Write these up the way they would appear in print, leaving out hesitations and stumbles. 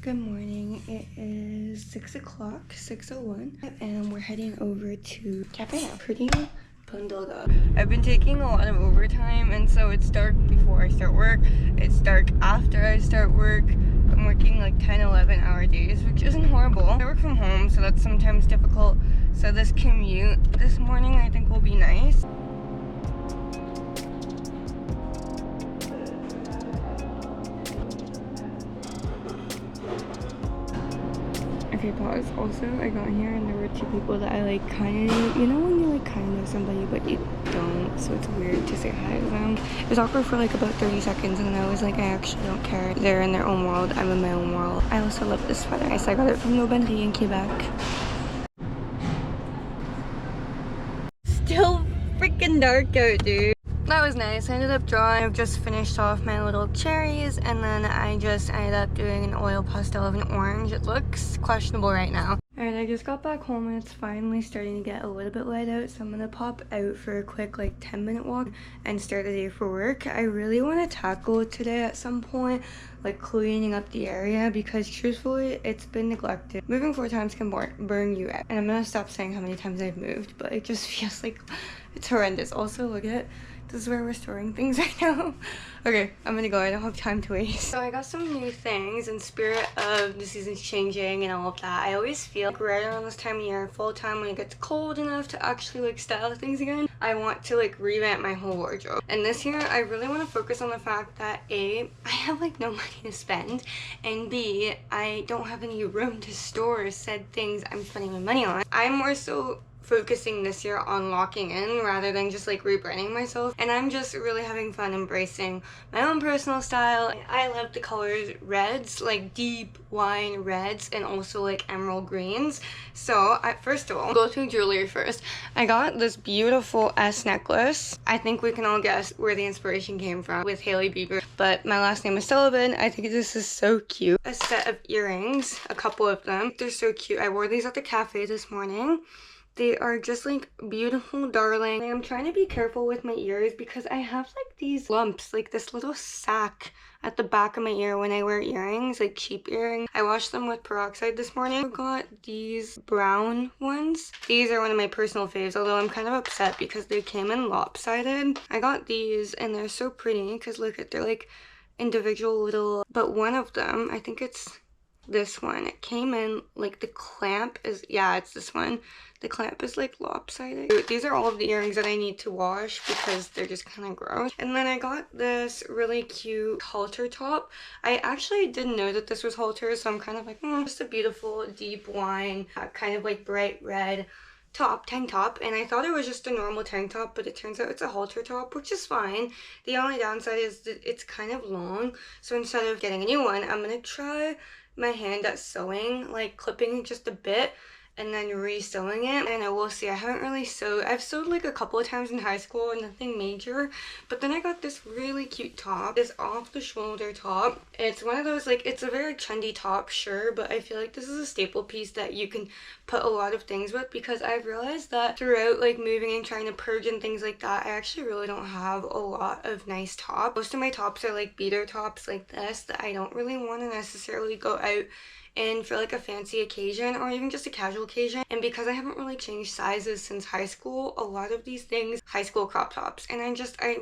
Good morning. It is 6 o'clock, 6:01, and we're heading over to cafe now. Pretty bundled up. I've been taking a lot of overtime, and so it's dark before I start work. It's dark after I start work. I'm working like 10-11 hour days, which isn't horrible. I work from home, so that's sometimes difficult. So this commute this morning I think will be nice. Okay, pause. Also, I got here and there were two people that I like kind of, you know when you like kind of know somebody but you don't, so it's weird to say hi to them. It was awkward for like about 30 seconds and then I was like, I actually don't care. They're in their own world, I'm in my own world. I also love this sweater. I got it from Nobody in Quebec. Still freaking dark out, dude. That was nice. I ended up drawing. I've just finished off my little cherries and then I just ended up doing an oil pastel of an orange. It looks questionable right now. Alright, I just got back home and it's finally starting to get a little bit light out, so I'm gonna pop out for a quick like 10-minute walk and start the day for work. I really want to tackle today at some point, like cleaning up the area, because truthfully it's been neglected. Moving 4 times can burn you out, and I'm gonna stop saying how many times I've moved, but it just feels like it's horrendous. Also, look at this is where we're storing things right now. Okay, I'm gonna go. I don't have time to waste. So I got some new things in spirit of the seasons changing and all of that. I always feel like right around this time of year, full time, when it gets cold enough to actually like style things again, I want to like revamp my whole wardrobe. And this year, I really want to focus on the fact that A, I have like no money to spend, and B, I don't have any room to store said things I'm spending my money on. I'm more so focusing this year on locking in rather than just like rebranding myself, and I'm just really having fun embracing my own personal style. I love the colors reds, like deep wine reds, and also like emerald greens. So first of all, go to jewelry first. I got this beautiful S necklace. I think we can all guess where the inspiration came from with Hailey Bieber, but my last name is Sullivan. I think this is so cute. A set of earrings, a couple of them. They're so cute. I wore these at the cafe this morning. They are just like beautiful, darling. I'm trying to be careful with my ears because I have like these lumps, like this little sack at the back of my ear when I wear earrings, like cheap earrings. I washed them with peroxide this morning. I got these brown ones. These are one of my personal faves, although I'm kind of upset because they came in lopsided. I got these and they're so pretty because look at, they're like individual little, but one of them, I think it's this one, it came in like the clamp is, yeah, it's this one. The clamp is like lopsided. These are all of the earrings that I need to wash because they're just kind of gross. And then I got this really cute halter top. I actually didn't know that this was halter, so I'm kind of like, just a beautiful deep wine, kind of like bright red tank top, and I thought it was just a normal tank top, but it turns out it's a halter top, which is fine. The only downside is that it's kind of long, so instead of getting a new one, I'm gonna try my hand at sewing, like clipping it just a bit and then re-sewing it, and I will see. I haven't really sewed. I've sewed like a couple of times in high school, nothing major, but then I got this really cute top, this off the shoulder top. It's one of those, like, it's a very trendy top, sure, but I feel like this is a staple piece that you can put a lot of things with, because I've realized that throughout like moving and trying to purge and things like that, I actually really don't have a lot of nice tops. Most of my tops are like beater tops like this that I don't really want to necessarily go out and for like a fancy occasion or even just a casual occasion. And because I haven't really changed sizes since high school, a lot of these things, high school crop tops, and I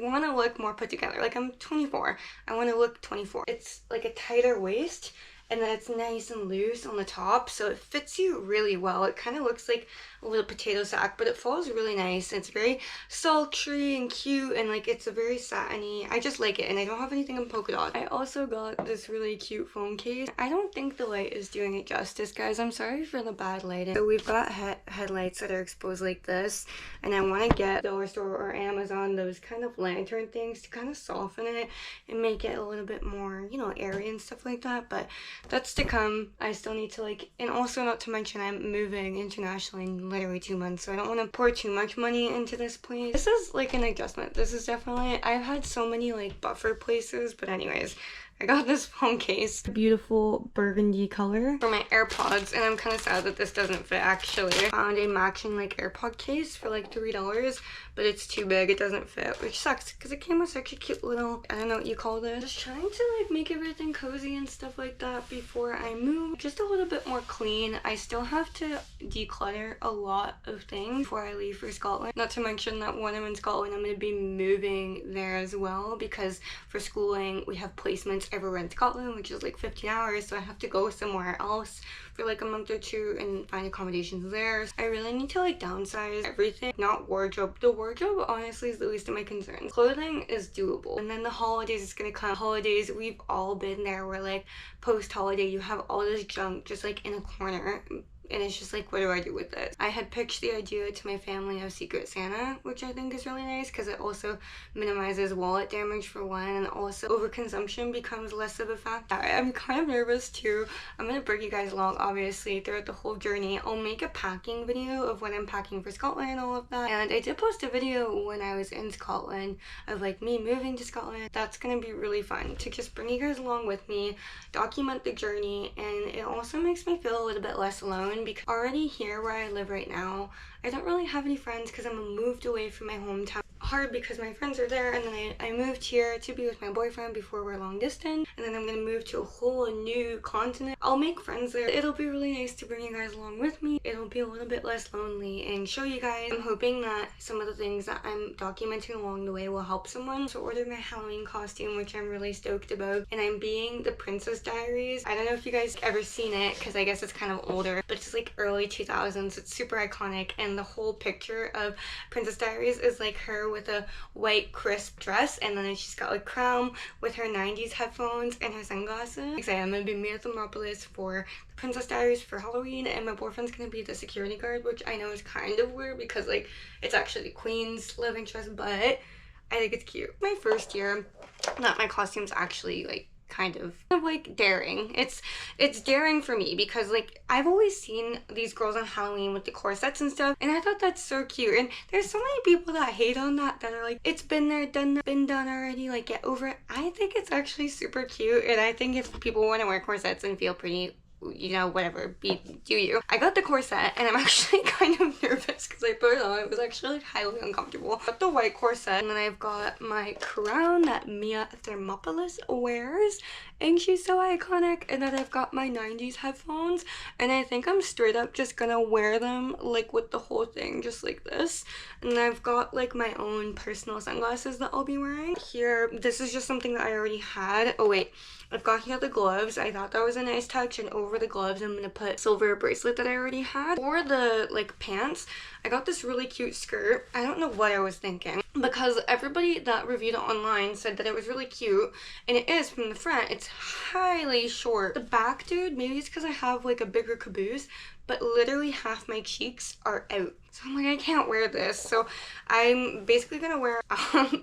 want to look more put together. Like, I'm 24, I want to look 24. It's like a tighter waist, and then it's nice and loose on the top, so it fits you really well. It kind of looks like a little potato sack, but it falls really nice. It's very sultry and cute, and like it's a very satiny. I just like it, and I don't have anything in polka dot. I also got this really cute phone case. I don't think the light is doing it justice, guys. I'm sorry for the bad lighting. So we've got headlights that are exposed like this, and I want to get dollar store or Amazon those kind of lantern things to kind of soften it and make it a little bit more, you know, airy and stuff like that, but that's to come. I still need to like, and also not to mention I'm moving internationally in literally 2 months, so I don't want to pour too much money into this place. This is like an adjustment. This is definitely, I've had so many like buffer places, but anyways, I got this phone case, beautiful burgundy color for my AirPods, and I'm kind of sad that this doesn't fit actually. I found a matching like AirPod case for like $3, but it's too big, it doesn't fit, which sucks because it came with such a cute little, I don't know what you call this. Just trying to like make everything cozy and stuff like that before I move. Just a little bit more clean. I still have to declutter a lot of things before I leave for Scotland. Not to mention that when I'm in Scotland, I'm going to be moving there as well because for schooling, we have placements everywhere in Scotland, which is like 15 hours, so I have to go somewhere else for like a month or two and find accommodations there. So I really need to like downsize everything, not wardrobe. The wardrobe honestly is the least of my concerns. Clothing is doable. And then the holidays is gonna come. Holidays, we've all been there where like post-holiday you have all this junk just like in a corner. And it's just like, what do I do with this? I had pitched the idea to my family of Secret Santa, which I think is really nice because it also minimizes wallet damage for one, and also overconsumption becomes less of a factor. I'm kind of nervous too. I'm gonna bring you guys along obviously throughout the whole journey. I'll make a packing video of when I'm packing for Scotland and all of that. And I did post a video when I was in Scotland of like me moving to Scotland. That's gonna be really fun to just bring you guys along with me, document the journey, and it also makes me feel a little bit less alone because already here where I live right now, I don't really have any friends because I'm moved away from my hometown. Hard because my friends are there, and then I moved here to be with my boyfriend before we're long distance, and then I'm gonna move to a whole new continent. I'll make friends there. It'll be really nice to bring you guys along with me. It'll be a little bit less lonely and show you guys. I'm hoping that some of the things that I'm documenting along the way will help someone. So ordered my Halloween costume, which I'm really stoked about, and I'm being the Princess Diaries. I don't know if you guys ever seen it because I guess it's kind of older, but it's like early 2000s. It's super iconic, and the whole picture of Princess Diaries is like her with a white crisp dress, and then she's got a crown with her 90s headphones and her sunglasses. I'm gonna be Metropolis for the Princess Diaries for Halloween, and my boyfriend's gonna be the security guard, which I know is kind of weird because like it's actually the Queen's living trust, but I think it's cute. My first year that my costume's actually like kind of like daring. It's daring for me because like I've always seen these girls on Halloween with the corsets and stuff, and I thought that's so cute. And there's so many people that hate on that are like, it's been there, done that, been done already, like get over it. I think it's actually super cute, and I think if people want to wear corsets and feel pretty, you know, whatever, do you. I got the corset, and I'm actually kind of nervous because I put it on. It was actually like highly uncomfortable. I got the white corset, and then I've got my crown that Mia Thermopolis wears, and she's so iconic. And then I've got my 90s headphones, and I think I'm straight up just gonna wear them like with the whole thing, just like this. And I've got like my own personal sunglasses that I'll be wearing. Here, this is just something that I already had. Oh wait, I've got here the gloves. I thought that was a nice touch, and over the gloves I'm gonna put silver bracelet that I already had. For the like pants, I got this really cute skirt. I don't know what I was thinking because everybody that reviewed it online said that it was really cute, and it is from the front. It's highly short. The back, dude, maybe it's because I have like a bigger caboose, but literally half my cheeks are out. So I'm like, I can't wear this. So I'm basically gonna wear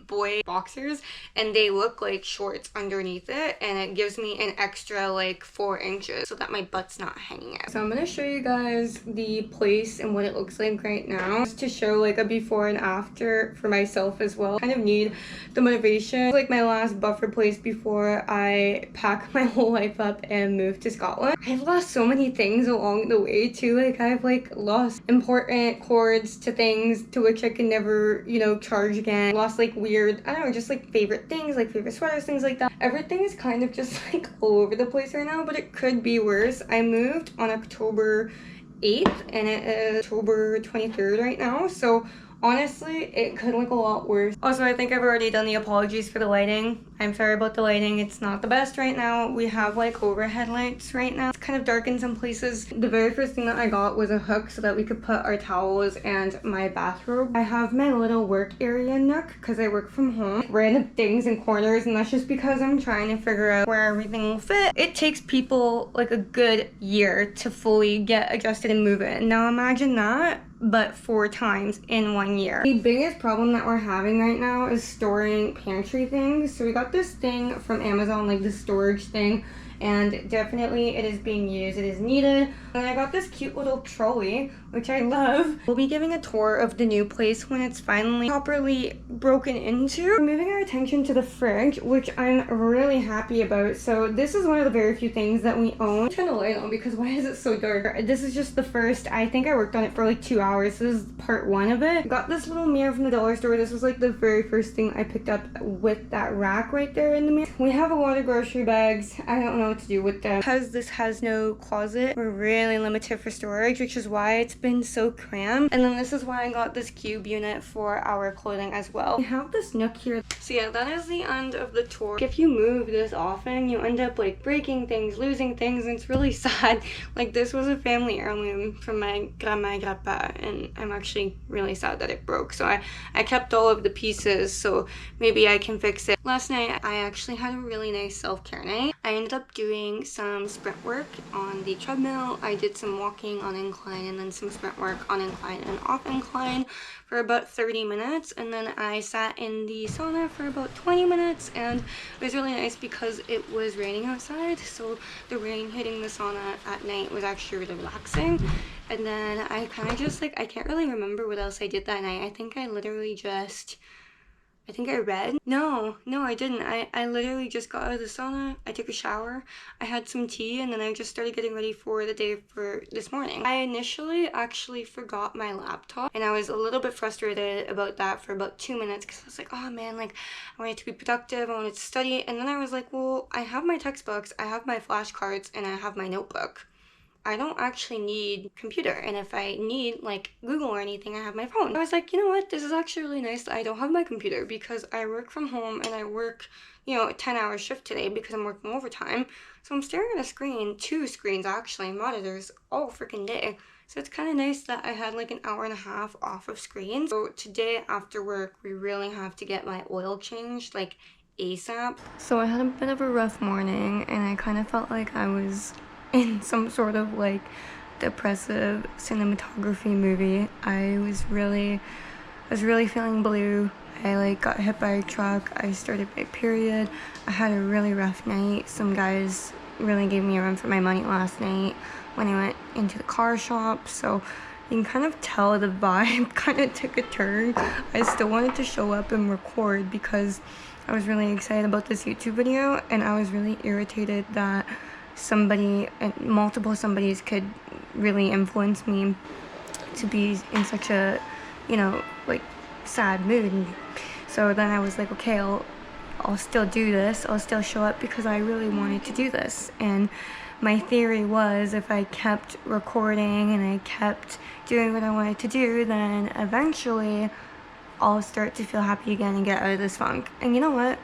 boy boxers, and they look like shorts underneath it, and it gives me an extra like 4 inches so that my butt's not hanging out. So I'm gonna show you guys the place and what it looks like right now, just to show like a before and after for myself as well. I kind of need the motivation. It's like my last buffer place before I pack my whole life up and move to Scotland. I've lost so many things along the way too. Like I've like lost important cords to things to which I can never, you know, charge again. Lost like weird, I don't know, just like favorite things, like favorite sweaters, things like that. Everything is kind of just like all over the place right now, but it could be worse. I moved on October 8th and it is October 23rd right now, so honestly, it could look a lot worse. Also, I think I've already done the apologies for the lighting. I'm sorry about the lighting. It's not the best right now. We have like overhead lights right now. It's kind of dark in some places. The very first thing that I got was a hook so that we could put our towels and my bathrobe. I have my little work area nook because I work from home. Random things in corners, and that's just because I'm trying to figure out where everything will fit. It takes people like a good year to fully get adjusted and move in. Now imagine that, but 4 times in 1 year. The biggest problem that we're having right now is storing pantry things. So we got this thing from Amazon, like the storage thing, and definitely it is being used. It is needed. And I got this cute little trolley, which I love. We'll be giving a tour of the new place when it's finally properly broken into. We're moving our attention to the fridge, which I'm really happy about. So this is one of the very few things that we own. Turn the light on because why is it so dark? This is just the first. I think I worked on it for like 2 hours. This is part one of it. Got this little mirror from the dollar store. This was like the very first thing I picked up with that rack right there in the mirror. We have a lot of grocery bags. I don't know what to do with them. Because this has no closet, we're really limited for storage, which is why it's been so cramped. And then this is why I got this cube unit for our clothing as well. We have this nook here. So yeah, that is the end of the tour. If you move this often, you end up like breaking things, losing things, and it's really sad. Like this was a family heirloom from my grandma and grandpa, and I'm actually really sad that it broke. So I kept all of the pieces, so maybe I can fix it. Last night, I actually had a really nice self-care night. I ended up doing some sprint work on the treadmill. I did some walking on incline and then some sprint work on incline and off incline for about 30 minutes. And then I sat in the sauna for about 20 minutes, and it was really nice because it was raining outside. So the rain hitting the sauna at night was actually really relaxing. And then I kind of just like, I can't really remember what else I did that night. I think I literally just, I think I read. No, I didn't. I literally just got out of the sauna. I took a shower. I had some tea, and then I just started getting ready for the day for this morning. I initially actually forgot my laptop, and I was a little bit frustrated about that for about 2 minutes because I was like, oh man, like I wanted to be productive, I wanted to study. And then I was like, well, I have my textbooks, I have my flashcards, and I have my notebook. I don't actually need computer, and if I need like Google or anything, I have my phone. I was like, you know what, this is actually really nice that I don't have my computer because I work from home and I work, you know, a 10-hour shift today because I'm working overtime. So I'm staring at a screen, 2 screens actually, monitors all freaking day. So it's kind of nice that I had like an hour and a half off of screen. So today after work, we really have to get my oil changed like ASAP. So I had a bit of a rough morning, and I kind of felt like I was in some sort of like depressive cinematography movie. I was really feeling blue. I like got hit by a truck. I started my period. I had a really rough night. Some guys really gave me a run for my money last night when I went into the car shop. So you can kind of tell the vibe kind of took a turn. I still wanted to show up and record because I was really excited about this YouTube video, and I was really irritated that multiple somebodies could really influence me to be in such a, you know, like sad mood. So then I was like, okay, I'll still do this. I'll still show up because I really wanted to do this. And my theory was if I kept recording and I kept doing what I wanted to do, then eventually I'll start to feel happy again and get out of this funk. And you know what?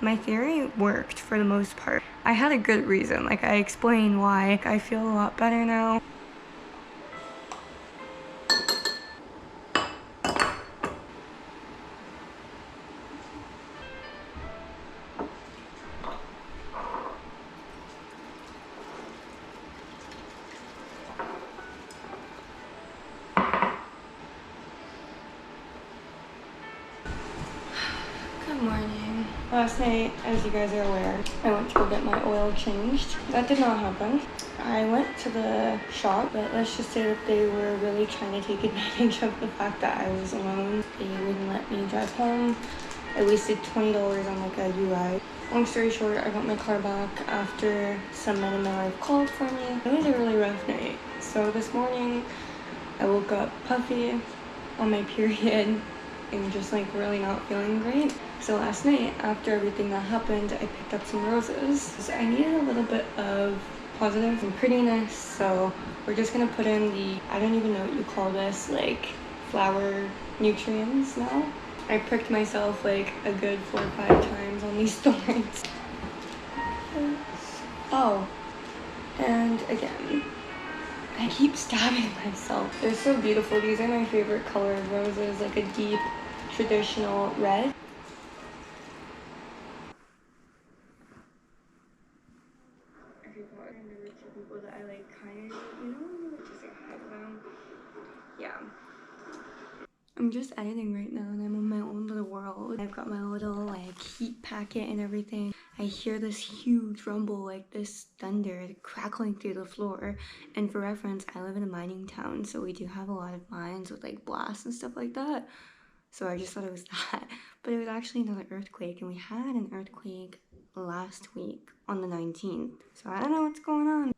My theory worked for the most part. I had a good reason, like I explained why. I feel a lot better now. Good morning. Last night, as you guys are aware, I went to go get my oil changed. That did not happen. I went to the shop, but let's just say that they were really trying to take advantage of the fact that I was alone. They wouldn't let me drive home. I wasted $20 on like a UI. Long story short, I got my car back after some men in my life called for me. It was a really rough night. So this morning, I woke up puffy on my period and just like really not feeling great. So last night, after everything that happened, I picked up some roses. So I needed a little bit of positive and prettiness, so we're just gonna put in the, I don't even know what you call this, like flower nutrients now. I pricked myself like a good 4 or 5 times on these thorns. Oh, and again, I keep stabbing myself. They're so beautiful. These are my favorite color of roses, like a deep traditional red. People that I like kind of, you know, just like hi to them. Yeah. I'm just editing right now and I'm in my own little world. I've got my little like heat packet and everything. I hear this huge rumble, like this thunder crackling through the floor. And for reference, I live in a mining town, so we do have a lot of mines with like blasts and stuff like that. So I just thought it was that. But it was actually another earthquake, and we had an earthquake last week on the 19th. So I don't know what's going on.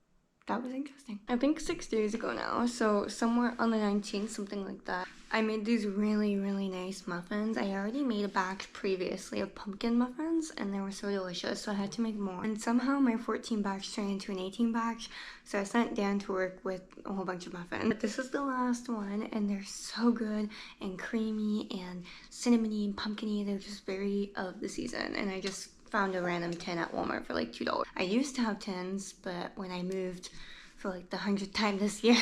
That was interesting. I think 6 days ago now, so somewhere on the 19th, something like that, I made these really, really nice muffins. I already made a batch previously of pumpkin muffins, and they were so delicious, so I had to make more. And somehow my 14 batch turned into an 18 batch, so I sent Dan to work with a whole bunch of muffins. But this is the last one, and they're so good and creamy and cinnamony and pumpkiny. They're just very of the season, and I just found a random tin at Walmart for like $2. I used to have tins, but when I moved for like the 100th time this year,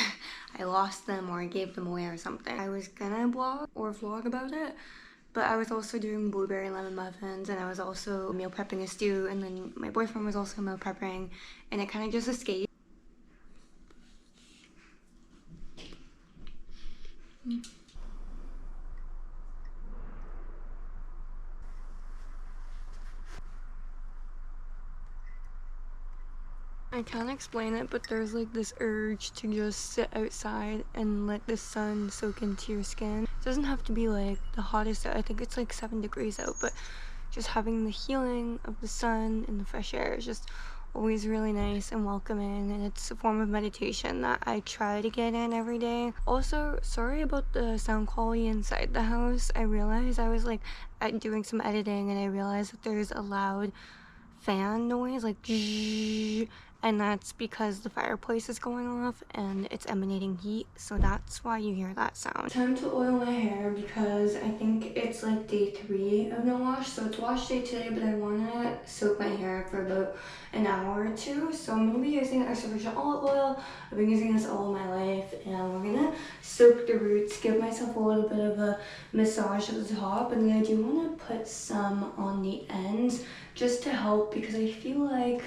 I lost them or I gave them away or something. I was gonna blog or vlog about it, but I was also doing blueberry lemon muffins, and I was also meal prepping a stew, and then my boyfriend was also meal prepping, and it kind of just escaped. I can't explain it, but there's like this urge to just sit outside and let the sun soak into your skin. It doesn't have to be like the hottest out. I think it's like 7 degrees out, but just having the healing of the sun and the fresh air is just always really nice and welcoming, and it's a form of meditation that I try to get in every day. Also, sorry about the sound quality inside the house. I realized I was like doing some editing, and I realized that there's a loud fan noise, like zzzz, and that's because the fireplace is going off and it's emanating heat, so that's why you hear that sound. Time to oil my hair because I think it's like day 3 of no wash, so it's wash day today, but I want to soak my hair for about an hour or 2, so I'm going to be using extra virgin olive oil. I've been using this all my life, and we're going to soak the roots, give myself a little bit of a massage at the top, and then I do want to put some on the ends just to help, because I feel like,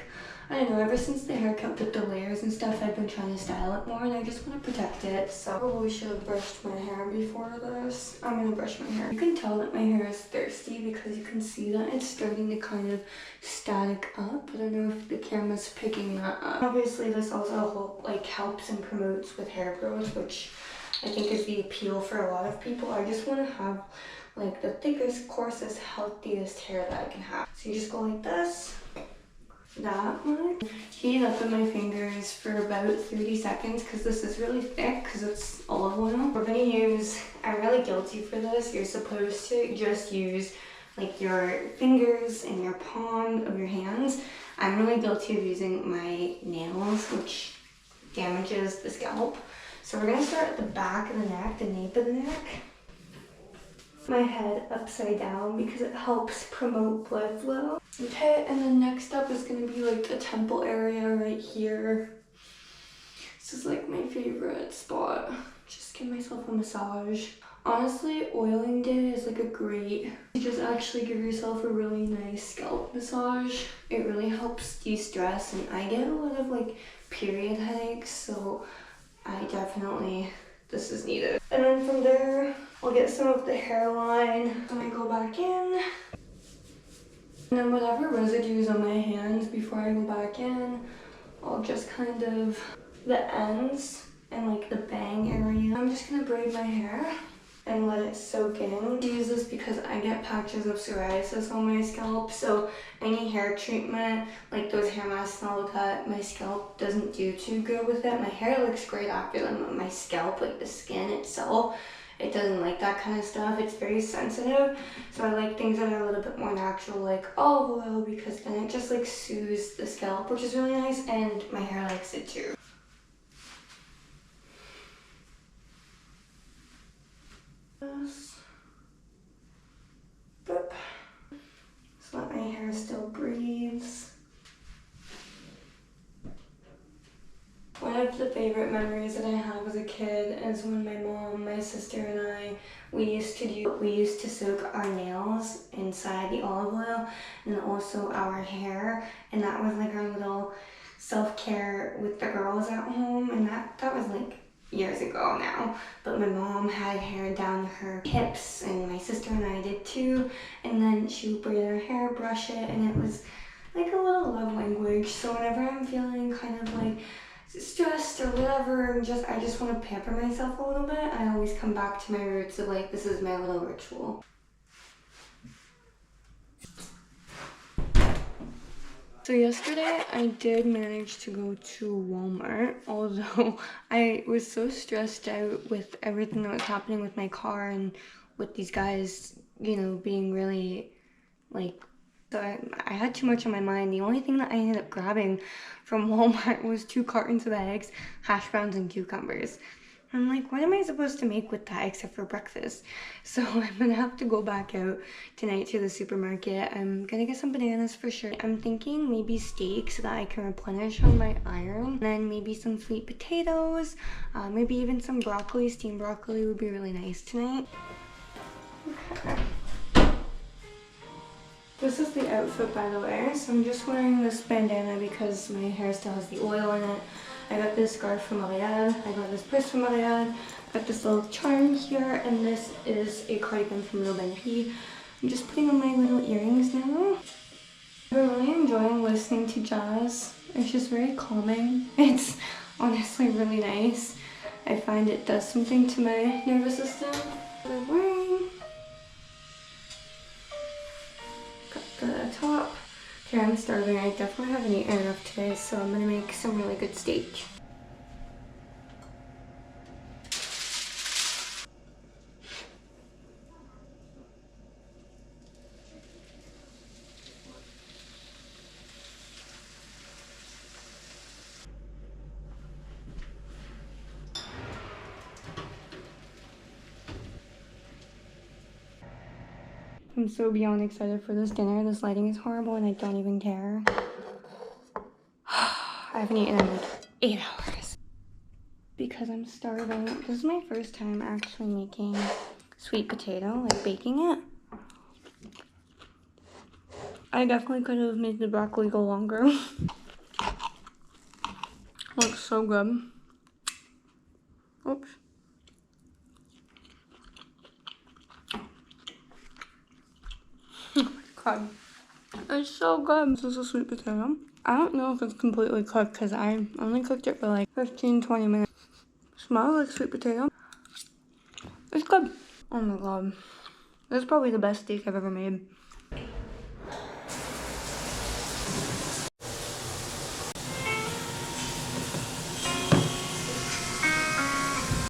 I don't know, ever since the haircut with the layers and stuff, I've been trying to style it more, and I just want to protect it. So I probably should have brushed my hair before this. I'm gonna brush my hair. You can tell that my hair is thirsty because you can see that it's starting to kind of static up. I don't know if the camera's picking that up. Obviously this also like helps and promotes with hair growth, which I think is the appeal for a lot of people. I just want to have like the thickest, coarsest, healthiest hair that I can have. So you just go like this, that much. Heat it up with my fingers for about 30 seconds because this is really thick because it's olive oil. We're gonna use, I'm really guilty for this, you're supposed to just use like your fingers and your palm of your hands. I'm really guilty of using my nails, which damages the scalp. So we're gonna start at the back of the neck, the nape of the neck. My head upside down because it helps promote blood flow. Okay, and then next up is gonna be like the temple area right here. This is like my favorite spot. Just give myself a massage. Honestly, oiling day is like a great, you just actually give yourself a really nice scalp massage. It really helps de-stress, and I get a lot of like period headaches, so I definitely, this is needed. And then from there, I'll get some of the hairline. Then I go back in. And then whatever residue is on my hands before I go back in, I'll just kind of, the ends and like the bang area. I'm just gonna braid my hair and let it soak in. I use this because I get patches of psoriasis on my scalp, so any hair treatment, like those hair masks and all of that, my scalp doesn't do too good with it. My hair looks great after them, but my scalp, like the skin itself, it doesn't like that kind of stuff. It's very sensitive, so I like things that are a little bit more natural, like olive oil, because then it just like soothes the scalp, which is really nice, and my hair likes it too. Boop. So that my hair still breathes. One of the favorite memories that I have as a kid is when my mom, my sister, and I, we used to soak our nails inside the olive oil, and also our hair, and that was like our little self-care with the girls at home, and that was like years ago now, but my mom had hair down her hips and my sister and I did too, and then she would braid her hair, brush it, and it was like a little love language. So whenever I'm feeling kind of like stressed or whatever, and I just want to pamper myself a little bit, I always come back to my roots of like, this is my little ritual. So yesterday I did manage to go to Walmart, although I was so stressed out with everything that was happening with my car and with these guys, you know, being really like, so I had too much on my mind. The only thing that I ended up grabbing from Walmart was 2 cartons of eggs, hash browns, and cucumbers. I'm like, what am I supposed to make with that except for breakfast? So I'm gonna have to go back out tonight to the supermarket. I'm gonna get some bananas for sure. I'm thinking maybe steak so that I can replenish on my iron. And then maybe some sweet potatoes, maybe even some broccoli. Steamed broccoli would be really nice tonight. Okay. This is the outfit, by the way. So I'm just wearing this bandana because my hair still has the oil in it. I got this scarf from Ariad. I got this purse from Ariad. Got this little charm here, and this is a cardigan from Lobenki. I'm just putting on my little earrings now. I'm really enjoying listening to jazz. It's just very calming. It's honestly really nice. I find it does something to my nervous system. What I'm wearing. The top. Okay, I'm starving. I definitely haven't eaten enough today, so I'm gonna make some really good steak. I'm so beyond excited for this dinner. This lighting is horrible and I don't even care. I haven't eaten in like 8 hours because I'm starving. This is my first time actually making sweet potato, like baking it. I definitely could have made the broccoli go longer. Looks so good. Oops. Oh my god. It's so good. This is a sweet potato. I don't know if it's completely cooked because I only cooked it for like 15-20 minutes. Smells like sweet potato. It's good. Oh my god. This is probably the best steak I've ever made.